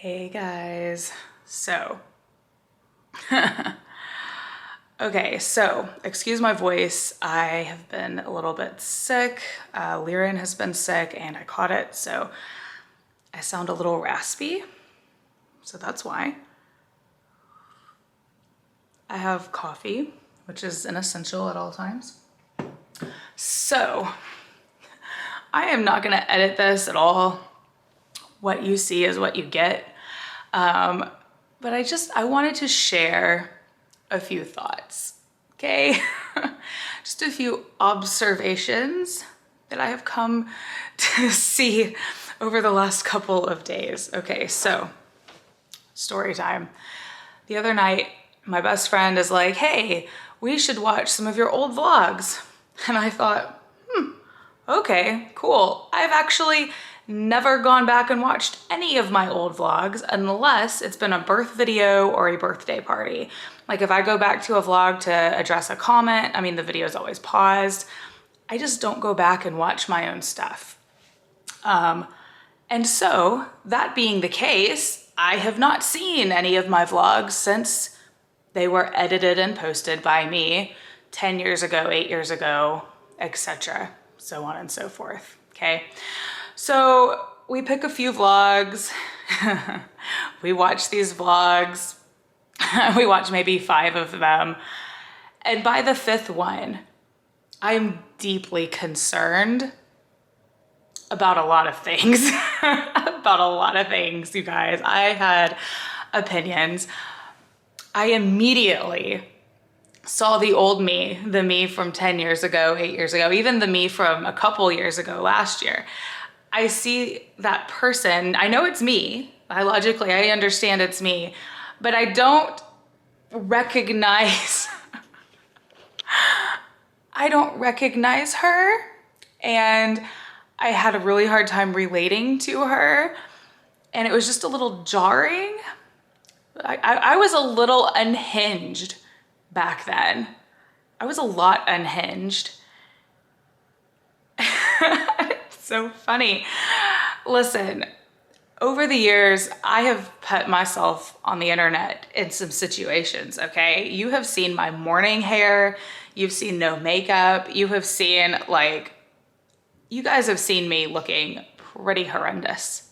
Hey guys. Okay, so excuse my voice. I have been a little bit sick. Liren has been sick and I caught it, so I sound a little raspy. So that's why. I have coffee, which is an essential at all times. So I am not gonna edit this at all. What you see is what you get. But I wanted to share a few thoughts, okay? Just a few observations that I have come to see over the last couple of days. Okay, so story time. The other night, my best friend is like, hey, we should watch some of your old vlogs. And I thought, okay, cool. I've actually never gone back and watched any of my old vlogs unless it's been a birth video or a birthday party. Like if I go back to a vlog to address a comment, I mean, the video is always paused. I just don't go back and watch my own stuff. And so that being the case, I have not seen any of my vlogs since they were edited and posted by me 10 years ago, 8 years ago, etc. So on and so forth, okay? So we pick a few vlogs, we watch these vlogs, we watch maybe 5 of them, and by the 5th one, I'm deeply concerned about a lot of things, you guys. I had opinions. I immediately saw the old me, the me from 10 years ago, 8 years ago, even the me from a couple years ago last year. I see that person, I know it's me, I understand it's me, but I don't recognize, her, and I had a really hard time relating to her, and it was just a little jarring. I was a little unhinged back then. I was a lot unhinged. So funny. Listen, over the years, I have put myself on the internet in some situations, okay? You have seen my morning hair. You've seen no makeup. You have seen, you guys have seen me looking pretty horrendous.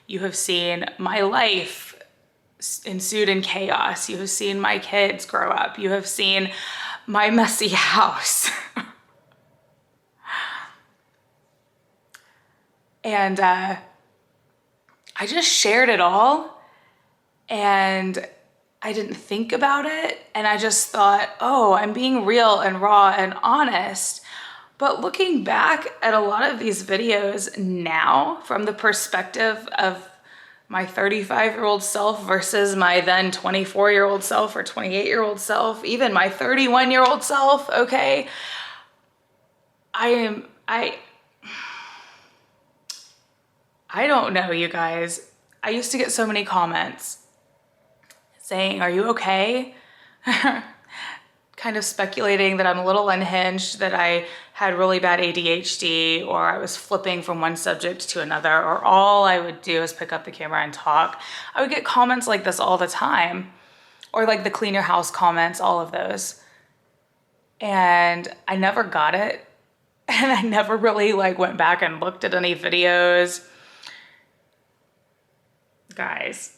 You have seen my life ensued in chaos. You have seen my kids grow up. You have seen my messy house. And I just shared it all and I didn't think about it. And I just thought, oh, I'm being real and raw and honest. But looking back at a lot of these videos now from the perspective of my 35-year-old self versus my then 24-year-old self or 28-year-old self, even my 31-year-old self, okay? I don't know, you guys. I used to get so many comments saying, are you okay? Kind of speculating that I'm a little unhinged, that I had really bad ADHD, or I was flipping from one subject to another, or all I would do is pick up the camera and talk. I would get comments like this all the time, or like the clean your house comments, all of those. And I never got it. And I never really went back and looked at any videos. Guys,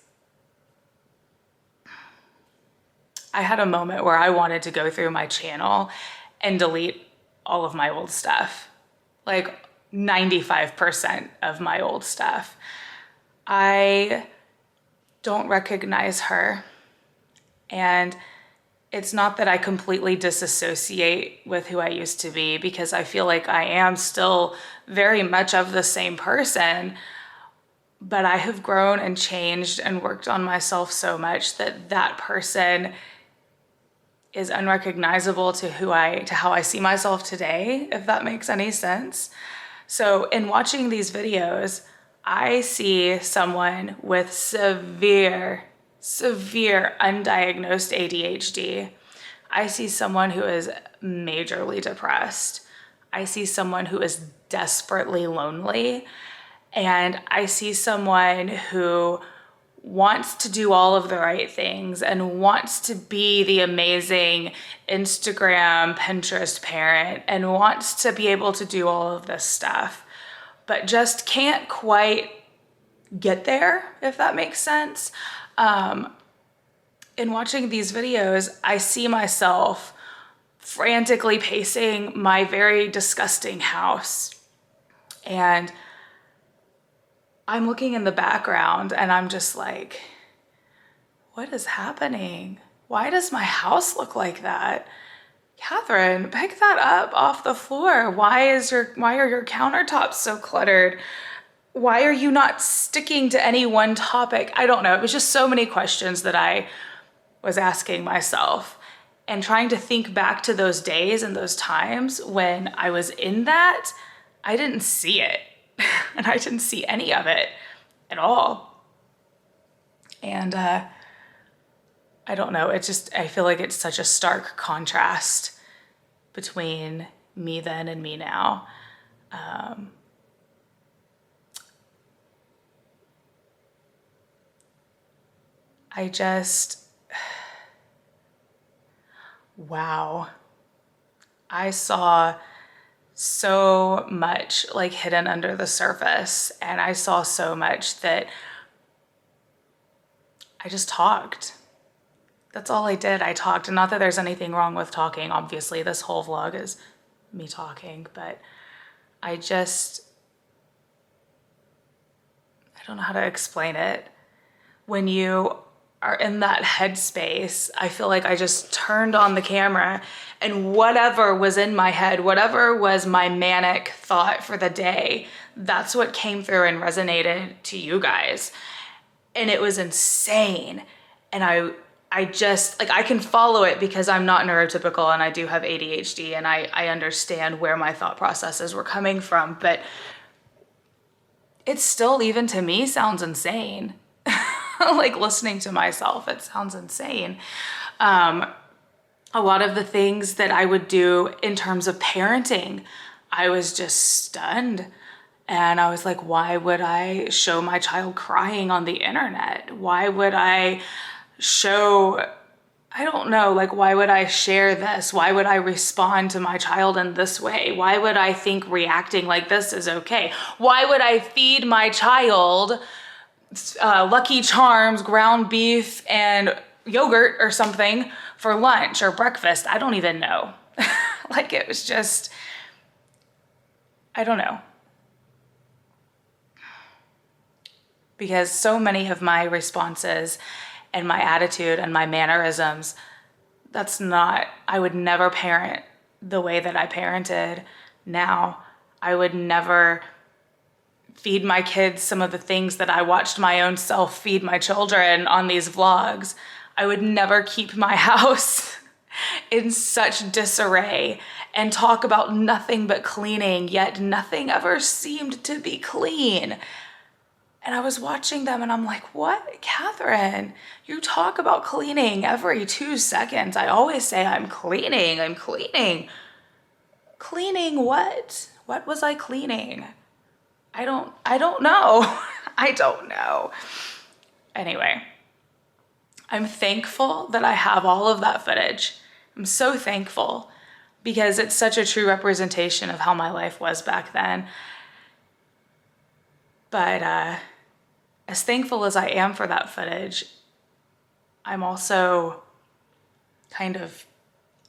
I had a moment where I wanted to go through my channel and delete all of my old stuff, like 95% of my old stuff. I don't recognize her. And it's not that I completely disassociate with who I used to be, because I feel like I am still very much of the same person. But I have grown and changed and worked on myself so much that that person is unrecognizable to how I see myself today, if that makes any sense. So in watching these videos, I see someone with severe undiagnosed ADHD. I see someone who is majorly depressed. I see someone who is desperately lonely. And I see someone who wants to do all of the right things and wants to be the amazing Instagram, Pinterest parent and wants to be able to do all of this stuff, but just can't quite get there, if that makes sense. In watching these videos, I see myself frantically pacing my very disgusting house. And I'm looking in the background and I'm just like, what is happening? Why does my house look like that? Catherine, pick that up off the floor. Why are your countertops so cluttered? Why are you not sticking to any one topic? I don't know. It was just so many questions that I was asking myself and trying to think back to those days and those times when I was in that. I didn't see it. And I didn't see any of it at all. And I don't know, I feel like it's such a stark contrast between me then and me now. Wow. I saw so much like hidden under the surface, and I saw so much that I just talked. That's all I did. I talked. And not that there's anything wrong with talking. Obviously, this whole vlog is me talking, but I don't know how to explain it. When you are in that headspace, I feel like I just turned on the camera and whatever was in my head, whatever was my manic thought for the day, that's what came through and resonated to you guys. And it was insane. And I just, like, I can follow it because I'm not neurotypical and I do have ADHD and I understand where my thought processes were coming from, but it still, even to me, sounds insane. Like listening to myself, it sounds insane. A lot of the things that I would do in terms of parenting, I was just stunned. And I was like, why would I show my child crying on the internet? Why would I I don't know, like, why would I share this? Why would I respond to my child in this way? Why would I think reacting like this is okay? Why would I feed my child Lucky Charms, ground beef, and yogurt or something for lunch or breakfast? I don't even know. Like, it was just, I don't know. Because so many of my responses and my attitude and my mannerisms, I would never parent the way that I parented now. I would never feed my kids some of the things that I watched my own self feed my children on these vlogs. I would never keep my house in such disarray and talk about nothing but cleaning, yet nothing ever seemed to be clean. And I was watching them and I'm like, what, Catherine? You talk about cleaning every 2 seconds. I always say, I'm cleaning, I'm cleaning. Cleaning what? What was I cleaning? I don't know. I don't know. Anyway, I'm thankful that I have all of that footage. I'm so thankful because it's such a true representation of how my life was back then. But as thankful as I am for that footage, I'm also kind of,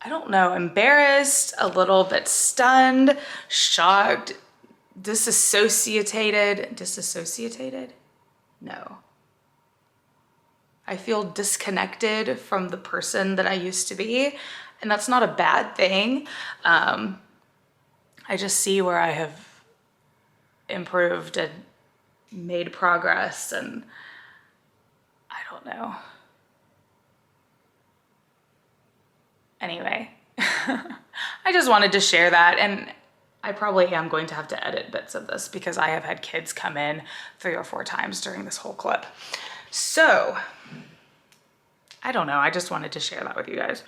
I don't know, embarrassed, a little bit stunned, shocked, disassociated? No. I feel disconnected from the person that I used to be, and that's not a bad thing. I just see where I have improved and made progress, and I don't know. Anyway, I just wanted to share that, and I probably am going to have to edit bits of this because I have had kids come in 3 or 4 times during this whole clip. So, I don't know, I just wanted to share that with you guys.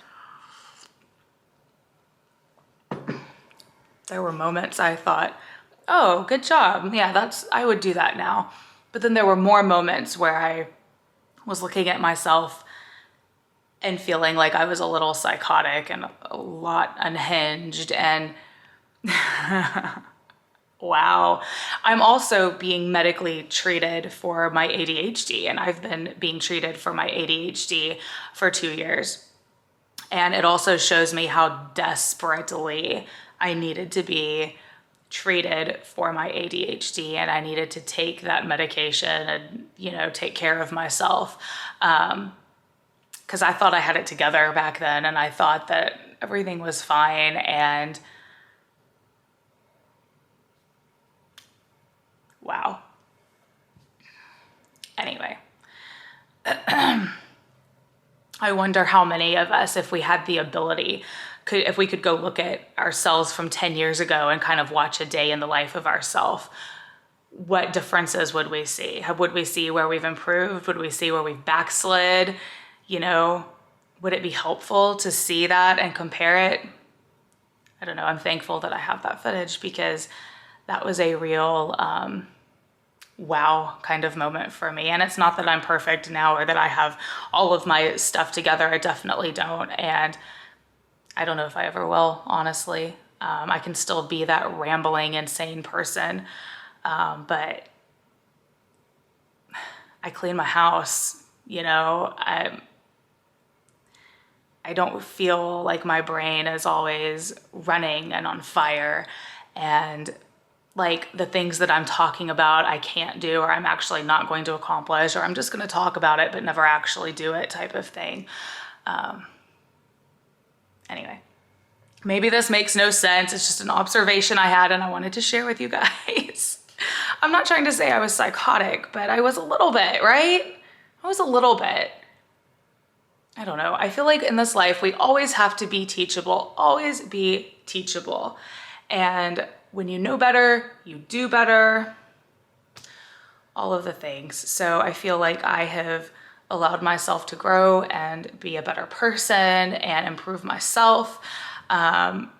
There were moments I thought, oh, good job. Yeah, I would do that now. But then there were more moments where I was looking at myself and feeling like I was a little psychotic and a lot unhinged, and wow. I'm also being medically treated for my ADHD, and I've been being treated for my ADHD for 2 years. And it also shows me how desperately I needed to be treated for my ADHD, and I needed to take that medication and, you know, take care of myself. Because I thought I had it together back then, and I thought that everything was fine. And wow. Anyway, I wonder how many of us, if we had the ability, if we could go look at ourselves from 10 years ago and kind of watch a day in the life of ourselves, what differences would we see? Would we see where we've improved? Would we see where we've backslid? You know, would it be helpful to see that and compare it? I don't know. I'm thankful that I have that footage, because that was a real wow kind of moment for me. And it's not that I'm perfect now or that I have all of my stuff together. I definitely don't. And I don't know if I ever will, honestly. I can still be that rambling, insane person. But I clean my house, you know, I don't feel like my brain is always running and on fire, and like the things that I'm talking about I can't do, or I'm actually not going to accomplish, or I'm just going to talk about it but never actually do it type of thing. Anyway, maybe this makes no sense. It's just an observation I had and I wanted to share with you guys. I'm not trying to say I was psychotic, but I was a little bit, right? I was a little bit. I don't know. I feel like in this life, we always have to be teachable, always be teachable. And when you know better, you do better, all of the things. So I feel like I have allowed myself to grow and be a better person and improve myself. And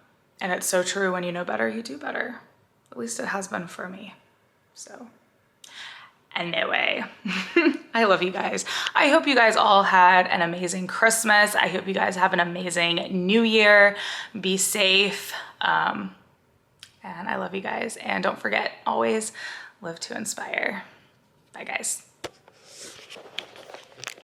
it's so true. When you know better, you do better. At least it has been for me. So anyway, I love you guys. I hope you guys all had an amazing Christmas. I hope you guys have an amazing New Year. Be safe. And I love you guys. And don't forget, always live to inspire. Bye, guys.